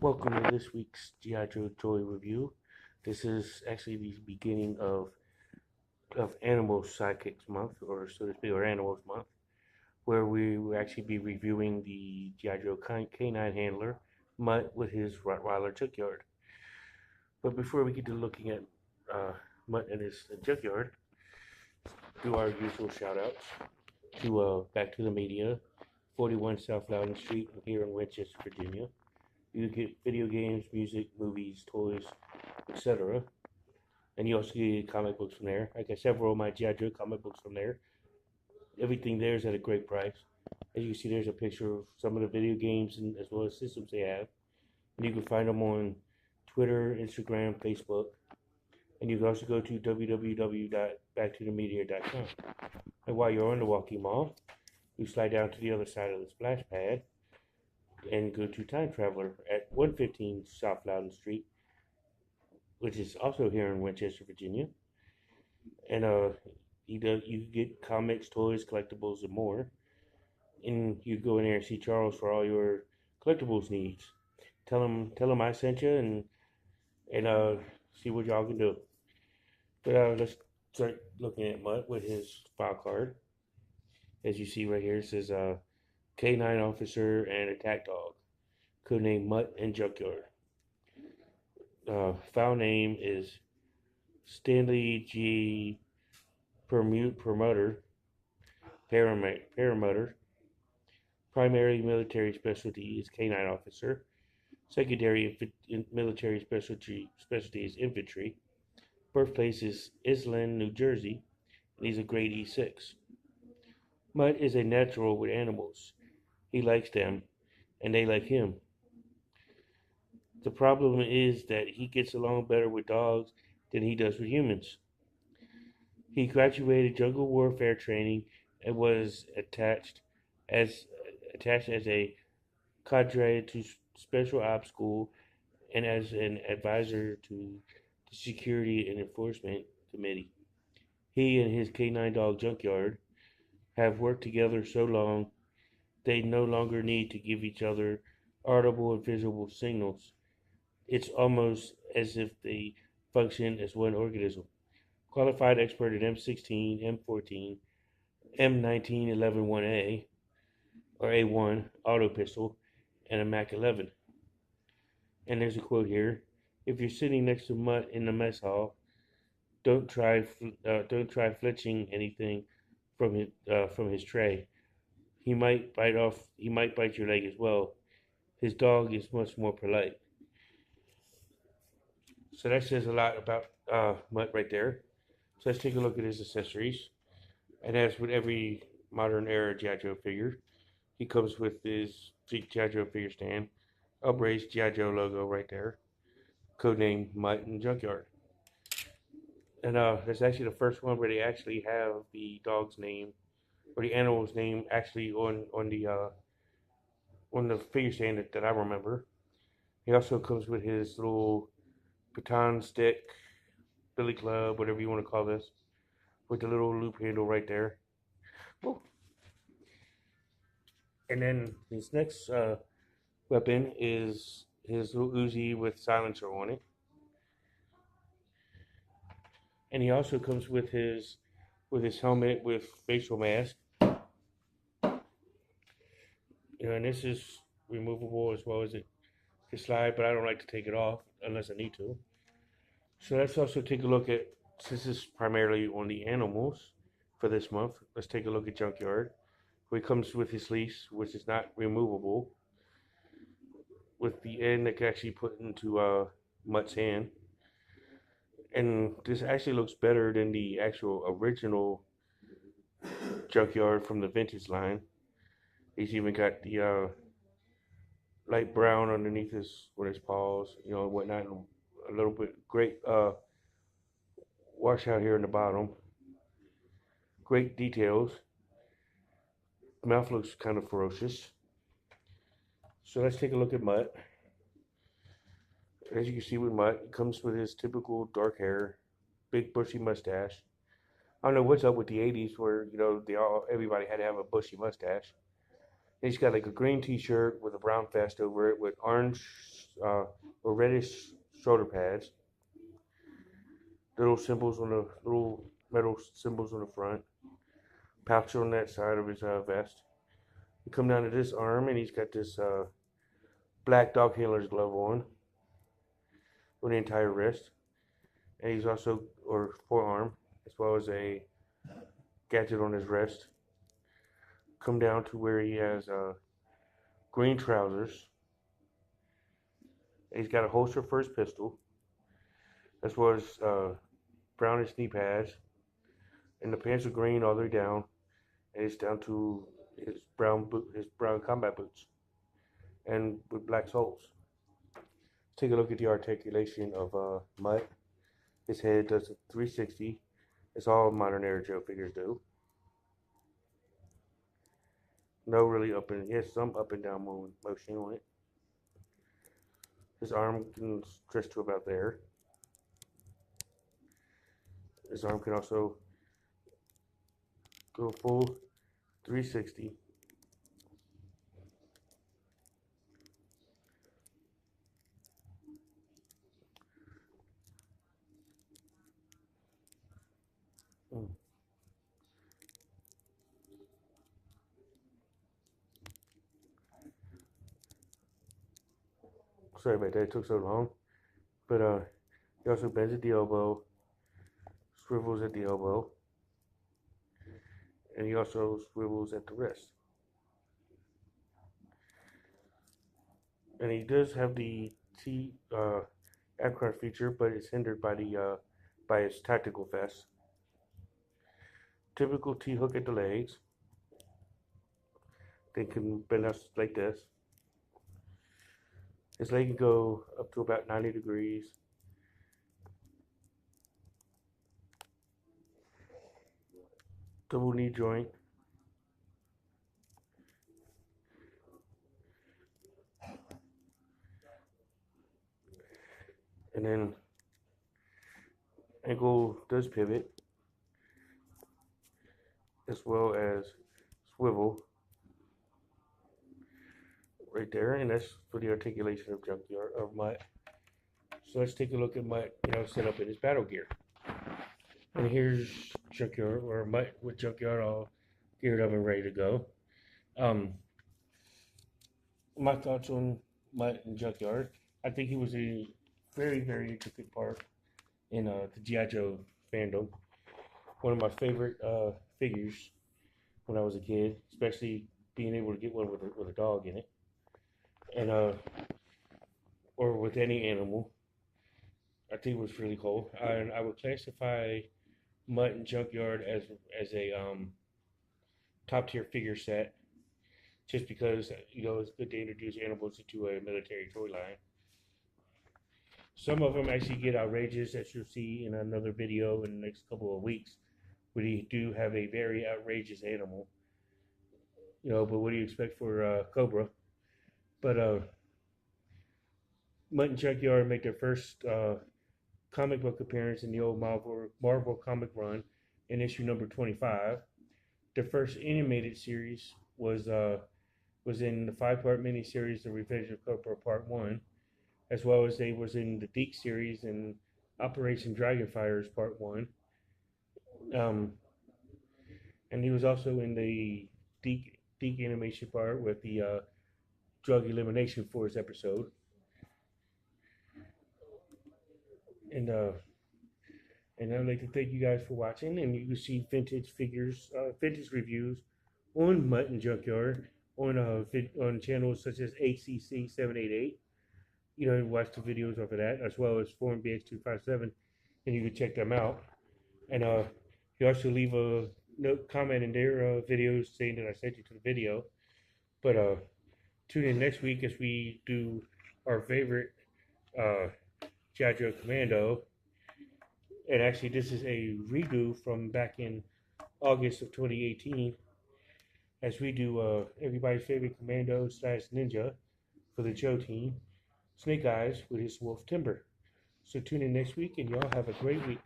Welcome to this week's G.I. Joe Toy Review. This is actually the beginning of Animal Sidekicks Month, or so to speak, or Animals Month, where we will actually be reviewing the G.I. Joe canine handler, Mutt, with his Rottweiler Junkyard. But before we get to looking at uh, Mutt and his Junkyard, do our usual shout outs to Back to the Media, 41 South Loudon Street here in Winchester, Virginia. You get video games, music, movies, toys, etc. And you also get comic books from there. I got several of my G.I. Joe comic books from there. Everything there is at a great price. As you can see, there's a picture of some of the video games and as well as systems they have. And you can find them on Twitter, Instagram, Facebook. And you can also go to www.backtothemedia.com. And while you're on the Walking Mall, you slide down to the other side of the splash pad and go to Time Traveler at 115 South Loudon Street, which is also here in Winchester, Virginia. And you get comics, toys, collectibles, and more. And you go in there and see Charles for all your collectibles needs. Tell him I sent you, and see what y'all can do. But let's start looking at Mutt with his file card. As you see right here, it says K9 Officer and Attack Dog, codename Mutt and Junkyard. File name is Stanley G. Paramotor. Primary military specialty is K9 Officer. Secondary military specialty is Infantry. Birthplace is Island, New Jersey, and he's a grade E6. Mutt is a natural with animals. He likes them, and they like him. The problem is that he gets along better with dogs than he does with humans. He graduated jungle warfare training and was attached as a cadre to Special Ops School and as an advisor to the Security and Enforcement Committee. He and his K9 dog Junkyard have worked together so long they no longer need to give each other audible and visual signals. It's almost as if they function as one organism. Qualified expert at M16, M14, M19 1a or A1 auto pistol, and a Mac 11. And there's a quote here: "If you're sitting next to Mutt in the mess hall, don't try fletching anything from his tray. He might bite your leg as well. His dog is much more polite." So that says a lot about Mutt right there. So let's take a look at his accessories. And as with every modern era G.I. Joe figure, he comes with his G.I. Joe figure stand, upraised G.I. Joe logo right there, codename Mutt and Junkyard. And that's actually the first one where they actually have the dog's name or the animal's name actually on the figure stand that I remember. He also comes with his little baton stick, billy club, whatever you want to call this, with the little loop handle right there. Oh. And then his next weapon is his little Uzi with silencer on it. And he also comes with his helmet with facial mask. And this is removable as well as it can slide, but I don't like to take it off unless I need to. So let's also take a look at, since this is primarily on the animals for this month, let's take a look at Junkyard, where he comes with his leash, which is not removable, with the end that can actually put into Mutt's hand. And this actually looks better than the actual original Junkyard from the vintage line. He's even got the light brown underneath his paws, and whatnot, and a little bit great washout here in the bottom. Great details. Mouth looks kind of ferocious. So let's take a look at Mutt. As you can see with Mutt, it comes with his typical dark hair, big bushy mustache. I don't know what's up with the 80s where, everybody had to have a bushy mustache. And he's got like a green t-shirt with a brown vest over it with orange or reddish shoulder pads, little symbols on the little metal symbols on the front, pouch on that side of his vest. You come down to this arm, and he's got this black dog handler's glove on the entire wrist, and he's also or forearm as well as a gadget on his wrist. Come down to where he has green trousers. He's got a holster for his pistol, as well as brownish knee pads, and the pants are green all the way down, and it's down to his brown combat boots, and with black soles. Take a look at the articulation of Mutt. His head does a 360. It's all modern era Joe figures do. No really he has some up and down motion on it. His arm can stretch to about there. His arm can also go full 360. Sorry about that, it took so long. But he also bends at the elbow, swivels at the elbow, and he also swivels at the wrist. And he does have the T abcross feature, but it's hindered by the by his tactical vest. Typical T hook at the legs. They can bend us like this. His leg can go up to about 90 degrees. Double knee joint. And then ankle does pivot, as well as swivel right there, and that's for the articulation of Junkyard of Mutt. So let's take a look at Mutt, set up in his battle gear. And here's Junkyard, or Mutt with Junkyard all geared up and ready to go. My thoughts on Mutt and Junkyard. I think he was a very, very intricate part in the G.I. Joe fandom. One of my favorite figures when I was a kid, especially being able to get one with a dog in it, and or with any animal. I think it was really cool. And I would classify Mutt and Junkyard as a top tier figure set, just because it's good to introduce animals into a military toy line. Some of them actually get outrageous, as you'll see in another video in the next couple of weeks, where you do have a very outrageous animal. But what do you expect for Cobra? But Mutt and Junkyard make their first comic book appearance in the old Marvel comic run in issue number 25. Their first animated series was in the 5-part miniseries, The Revenge of Cobra Part 1. As well as they was in the Deke series and Operation Dragonfire's Part 1. And he was also in the Deke animation part with the drug elimination force episode. And I'd like to thank you guys for watching. And you can see vintage reviews on Mutt and Junkyard on channels such as ACC 788. Watch the videos of that, as well as Forum BX257, and you can check them out. And you also leave a comment in their videos saying that I sent you to the video. But tune in next week as we do our favorite G.I. Joe Commando. And actually, this is a redo from back in August of 2018, as we do everybody's favorite Commando / Ninja for the Joe team, Snake Eyes with his Wolf Timber. So tune in next week, and y'all have a great week.